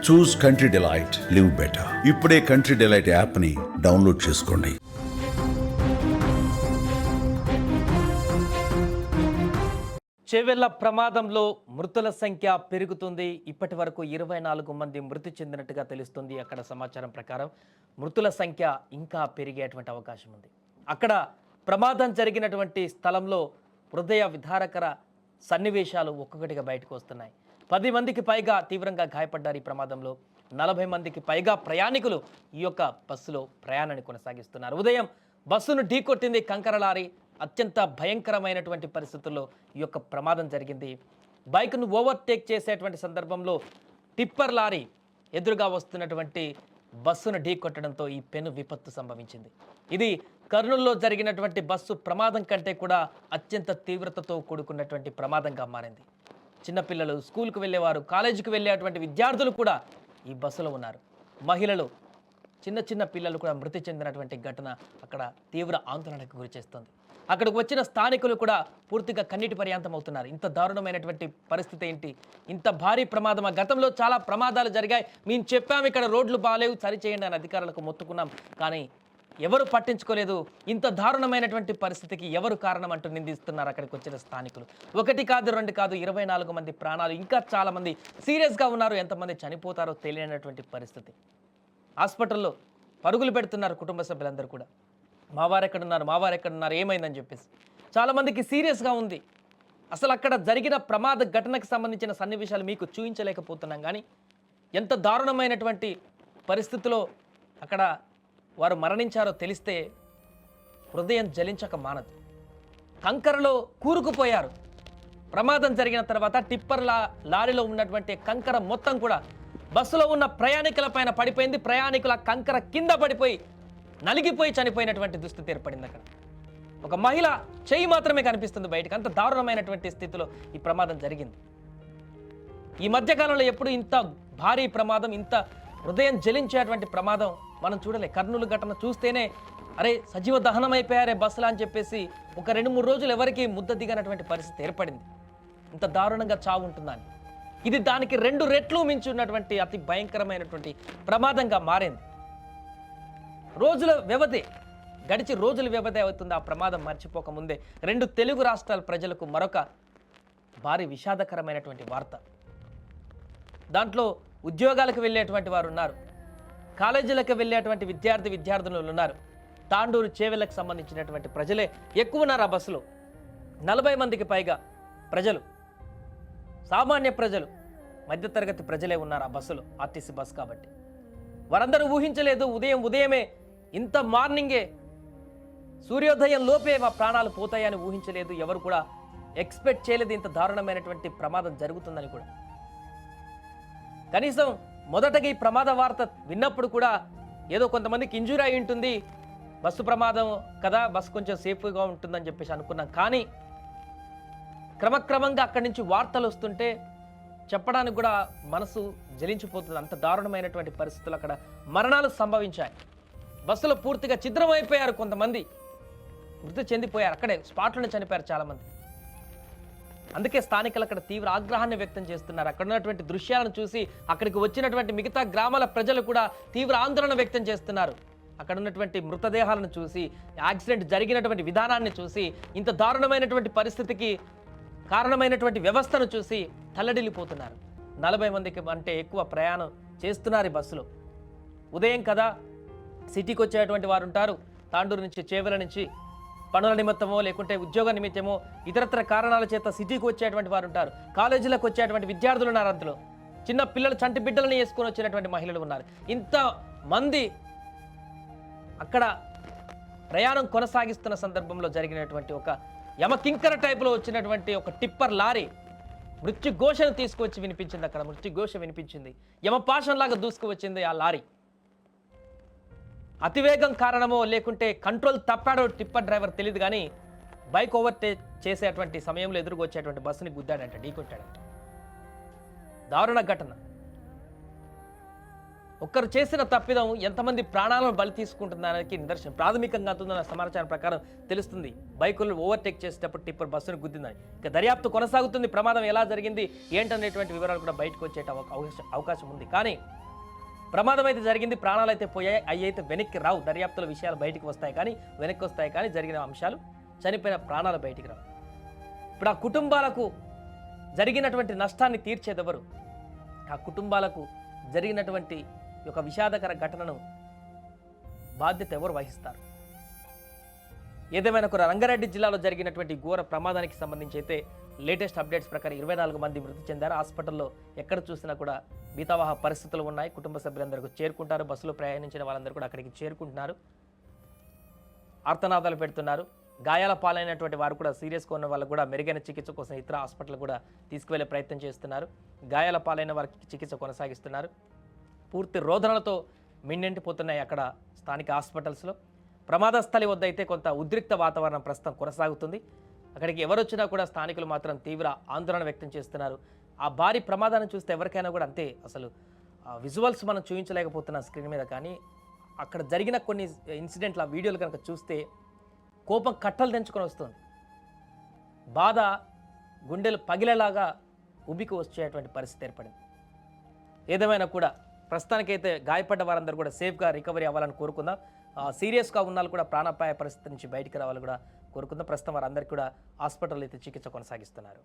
చూస్ country delight, live better. ఇప్పుడే country delight app ని download చేసుకోండి. చేవెళ్ల ప్రమాదంలో మృతుల సంఖ్య పెరుగుతుంది. ఇప్పటి వరకు 24 మంది మృతి చెందినట్టుగా తెలుస్తుంది. అక్కడ సమాచారం ప్రకారం మృతుల సంఖ్య ఇంకా పెరిగేటువంటి అవకాశం ఉంది. అక్కడ ప్రమాదం జరిగినటువంటి స్థలంలో హృదయ విదారకర సన్నివేశాలు ఒక్కొక్కటిగా బయటకు వస్తున్నాయి. 10 మందికి పైగా తీవ్రంగా గాయపడ్డారు ఈ ప్రమాదంలో. 40 మందికి పైగా ప్రయాణికులు ఈ యొక్క బస్సులో ప్రయాణాన్ని కొనసాగిస్తున్నారు. ఉదయం బస్సును ఢీకొట్టింది కంకర లారీ. అత్యంత భయంకరమైనటువంటి పరిస్థితుల్లో ఈ యొక్క ప్రమాదం జరిగింది. బైక్ను ఓవర్టేక్ చేసేటువంటి సందర్భంలో టిప్పర్ లారీ ఎదురుగా వస్తున్నటువంటి బస్సును ఢీకొట్టడంతో ఈ పెను విపత్తు సంభవించింది. ఇది కర్నూలులో జరిగినటువంటి బస్సు ప్రమాదం కంటే కూడా అత్యంత తీవ్రతతో కూడుకున్నటువంటి ప్రమాదంగా మారింది. చిన్నపిల్లలు, స్కూల్కు వెళ్ళేవారు, కాలేజీకి వెళ్ళేటువంటి విద్యార్థులు కూడా ఈ బస్సులో ఉన్నారు. మహిళలు, చిన్న పిల్లలు కూడా మృతి చెందినటువంటి ఘటన అక్కడ తీవ్ర ఆందోళనకు గురి చేస్తుంది. అక్కడికి వచ్చిన స్థానికులు కూడా పూర్తిగా కన్నీటి పర్యాంతం అవుతున్నారు. ఇంత దారుణమైనటువంటి పరిస్థితి ఏంటి? ఇంత భారీ ప్రమాదమా? గతంలో చాలా ప్రమాదాలు జరిగాయి, మేము చెప్పాము ఇక్కడ రోడ్లు బాగాలేవు, సరిచేయండి అని అధికారులకు మొత్తుకున్నాం, కానీ ఎవరు పట్టించుకోలేదు. ఇంత దారుణమైనటువంటి పరిస్థితికి ఎవరు కారణం అంటూ నిందిస్తున్నారు అక్కడికి వచ్చిన స్థానికులు. 1 కాదు 2 కాదు 24 మంది ప్రాణాలు, ఇంకా చాలా మంది సీరియస్గా ఉన్నారు. ఎంతమంది చనిపోతారో తెలియనటువంటి పరిస్థితి. హాస్పిటల్లో పరుగులు పెడుతున్నారు కుటుంబ సభ్యులందరూ కూడా. మా వారు ఎక్కడున్నారు, ఏమైందని చెప్పేసి. చాలామందికి సీరియస్గా ఉంది. అసలు అక్కడ జరిగిన ప్రమాద ఘటనకు సంబంధించిన సన్నివేశాలు మీకు చూపించలేకపోతున్నాం, కానీ ఎంత దారుణమైనటువంటి పరిస్థితిలో అక్కడ వారు మరణించారో తెలిస్తే హృదయం జలించక మానదు. కంకరలో కూరుకుపోయారు. ప్రమాదం జరిగిన తర్వాత టిప్పర్ లారీలో ఉన్నటువంటి కంకర మొత్తం కూడా బస్సులో ఉన్న ప్రయాణికుల పైన పడిపోయింది. ప్రయాణికుల కంకర కింద పడిపోయి నలిగిపోయి చనిపోయినటువంటి దుస్థితి ఏర్పడింది. అక్కడ ఒక మహిళ చెయ్యి మాత్రమే కనిపిస్తుంది బయటకు. అంత దారుణమైనటువంటి స్థితిలో ఈ ప్రమాదం జరిగింది. ఈ మధ్యకాలంలో ఎప్పుడు ఇంత భారీ ప్రమాదం, ఇంత హృదయం జలించేటువంటి ప్రమాదం మనం చూడలే. కర్నూలు ఘటన చూస్తేనే అరే సజీవ దహనం అయిపోయారే బస్సులా అని చెప్పేసి ఒక 2-3 రోజులు ఎవరికి ముద్ద దిగనటువంటి పరిస్థితి ఏర్పడింది. ఇంత దారుణంగా చావు ఉంటుందని. ఇది దానికి 2 రెట్లు మించి ఉన్నటువంటి అతి భయంకరమైనటువంటి ప్రమాదంగా మారింది. గడిచి రోజుల వ్యవధి అవుతుంది ఆ ప్రమాదం మర్చిపోకముందే 2 తెలుగు రాష్ట్రాల ప్రజలకు మరొక భారీ విషాదకరమైనటువంటి వార్త. దాంట్లో ఉద్యోగాలకు వెళ్ళేటువంటి వారు ఉన్నారు, కాలేజీలకు వెళ్ళేటువంటి విద్యార్థులు ఉన్నారు. తాండూరు చేవెళ్లకు సంబంధించినటువంటి ప్రజలే ఎక్కువ ఉన్నారు ఆ బస్సులో. 40 మందికి పైగా ప్రజలు, సామాన్య ప్రజలు, మధ్యతరగతి ప్రజలే ఉన్నారు ఆ బస్సులో. ఆర్టీసీ బస్ కాబట్టి వారందరూ ఊహించలేదు. ఉదయమే ఇంత మార్నింగే సూర్యోదయం లోపే మా ప్రాణాలు పోతాయని ఊహించలేదు. ఎవరు కూడా ఎక్స్పెక్ట్ చేయలేదు ఇంత దారుణమైనటువంటి ప్రమాదం జరుగుతుందని కూడా. కనీసం మొదటగా ఈ ప్రమాద వార్త విన్నప్పుడు కూడా ఏదో కొంతమందికి ఇంజూరీ అయి ఉంటుంది, బస్సు ప్రమాదం కదా, బస్సు కొంచెం సేఫ్గా ఉంటుందని చెప్పేసి అనుకున్నాం. కానీ క్రమక్రమంగా అక్కడి నుంచి వార్తలు వస్తుంటే చెప్పడానికి కూడా మనసు జలించిపోతుంది. అంత దారుణమైనటువంటి పరిస్థితులు అక్కడ మరణాలు సంభవించాయి. బస్సులో పూర్తిగా ఛిద్రమైపోయారు. కొంతమంది మృతి చెందిపోయారు, అక్కడే స్పాట్లోనే చనిపోయారు చాలామంది. అందుకే స్థానికులు అక్కడ తీవ్ర ఆగ్రహాన్ని వ్యక్తం చేస్తున్నారు. అక్కడ ఉన్నటువంటి దృశ్యాలను చూసి అక్కడికి వచ్చినటువంటి మిగతా గ్రామాల ప్రజలు కూడా తీవ్ర ఆందోళన వ్యక్తం చేస్తున్నారు. అక్కడ ఉన్నటువంటి మృతదేహాలను చూసి, యాక్సిడెంట్ జరిగినటువంటి విధానాన్ని చూసి, ఇంత దారుణమైనటువంటి పరిస్థితికి కారణమైనటువంటి వ్యవస్థను చూసి తల్లడిల్లిపోతున్నారు. 40 మందికి అంటే ఎక్కువ ప్రయాణం చేస్తున్నారు ఈ బస్సులో. ఉదయం కదా, సిటీకి వచ్చేటువంటి వారు ఉంటారు. తాండూరు నుంచి, చేవెల నుంచి పనుల నిమిత్తమో లేకుంటే ఉద్యోగ నిమిత్తమో ఇతరత్ర కారణాల చేత సిటీకి వచ్చేటువంటి వారు ఉంటారు. కాలేజీలకు వచ్చేటువంటి విద్యార్థులు ఉన్నారు. అందులో చిన్న పిల్లలు, చంటి బిడ్డలను వేసుకొని వచ్చినటువంటి మహిళలు ఉన్నారు. ఇంత మంది అక్కడ ప్రయాణం కొనసాగిస్తున్న సందర్భంలో జరిగినటువంటి ఒక యమకింకర టైపులో వచ్చినటువంటి ఒక టిప్పర్ లారీ మృత్యుఘోషను తీసుకొచ్చి వినిపించింది. అక్కడ మృత్యుఘోష వినిపించింది. యమపాశంలాగా దూసుకువచ్చింది ఆ లారీ. అతివేగం కారణమో లేకుంటే కంట్రోల్ తప్పాడో టిప్పర్ డ్రైవర్ తెలియదు, కానీ బైక్ ఓవర్టేక్ చేసేటువంటి సమయంలో ఎదురుగా వచ్చేటువంటి బస్సుని గుద్దాడంట, ఢీకొట్టాడంట. దారుణ ఘటన. ఒక్కరు చేసిన తప్పిదం ఎంతమంది ప్రాణాలను బలి తీసుకుంటున్నానికి నిదర్శనం. ప్రాథమికంగా అందుతున్న సమాచారం ప్రకారం తెలుస్తుంది బైకులు ఓవర్టేక్ చేసేటప్పుడు టిప్పర్ బస్సును గుద్దిందని. ఇక దర్యాప్తు కొనసాగుతుంది. ప్రమాదం ఎలా జరిగింది ఏంటనేటువంటి వివరాలు కూడా బయటకు వచ్చే అవకాశం ఉంది. కానీ ప్రమాదం అయితే జరిగింది, ప్రాణాలు అయితే పోయాయి, అవి అయితే వెనక్కి రావు. దర్యాప్తుల విషయాలు బయటికి వస్తాయి కానీ వెనక్కి వస్తాయి కానీ జరిగిన అంశాలు, చనిపోయిన ప్రాణాలు బయటికి రావు. ఇప్పుడు ఆ కుటుంబాలకు జరిగినటువంటి నష్టాన్ని తీర్చేదెవరు? ఆ కుటుంబాలకు జరిగినటువంటి ఒక విషాదకర ఘటనను బాధ్యత ఎవరు వహిస్తారు? ఏదేమైనా కూడా రంగారెడ్డి జిల్లాలో జరిగినటువంటి ఘోర ప్రమాదానికి సంబంధించి అయితే లేటెస్ట్ అప్డేట్స్ ప్రకారం 24 మంది మృతి చెందారు. హాస్పిటల్లో ఎక్కడ చూసినా కూడా బీతావాహ పరిస్థితులు ఉన్నాయి. కుటుంబ సభ్యులందరూ చేరుకుంటారు. బస్సులో ప్రయాణించిన వాళ్ళందరూ కూడా అక్కడికి చేరుకుంటున్నారు, ఆర్తనాదాలు పెడుతున్నారు. గాయాల పాలైనటువంటి వారు కూడా సీరియస్గా ఉన్న వాళ్ళు కూడా మెరుగైన చికిత్స కోసం ఇతర హాస్పిటల్ కూడా తీసుకువెళ్లే ప్రయత్నం చేస్తున్నారు. గాయాల పాలైన వారికి చికిత్స కొనసాగిస్తున్నారు. పూర్తి రోదనలతో మిన్నెంటిపోతున్నాయి అక్కడ స్థానిక హాస్పిటల్స్లో. ప్రమాద స్థలి వద్ద అయితే కొంత ఉద్రిక్త వాతావరణం ప్రస్తుతం కొనసాగుతుంది. అక్కడికి ఎవరు వచ్చినా కూడా స్థానికులు మాత్రం తీవ్ర ఆందోళన వ్యక్తం చేస్తున్నారు. ఆ భారీ ప్రమాదాన్ని చూస్తే ఎవరికైనా కూడా అంతే, అసలు విజువల్స్ మనం చూపించలేకపోతున్నాం స్క్రీన్ మీద, కానీ అక్కడ జరిగిన కొన్ని ఇన్సిడెంట్లు ఆ వీడియోలు కనుక చూస్తే కోపం కట్టలు తెంచుకొని వస్తుంది. బాధ గుండెలు పగిలేలాగా ఉబికి వచ్చేటువంటి పరిస్థితి ఏర్పడింది. ఏదేమైనా కూడా ప్రస్తుతానికైతే గాయపడ్డ వారందరూ కూడా సేఫ్గా రికవరీ అవ్వాలని కోరుకుందాం. సీరియస్గా ఉన్న వాళ్ళు కూడా ప్రాణాపాయ పరిస్థితి నుంచి బయటికి రావాలని కూడా కోరుకుందాం. ప్రస్తుతం వారందరికీ కూడా హాస్పిటల్ అయితే చికిత్స కొనసాగిస్తున్నారు.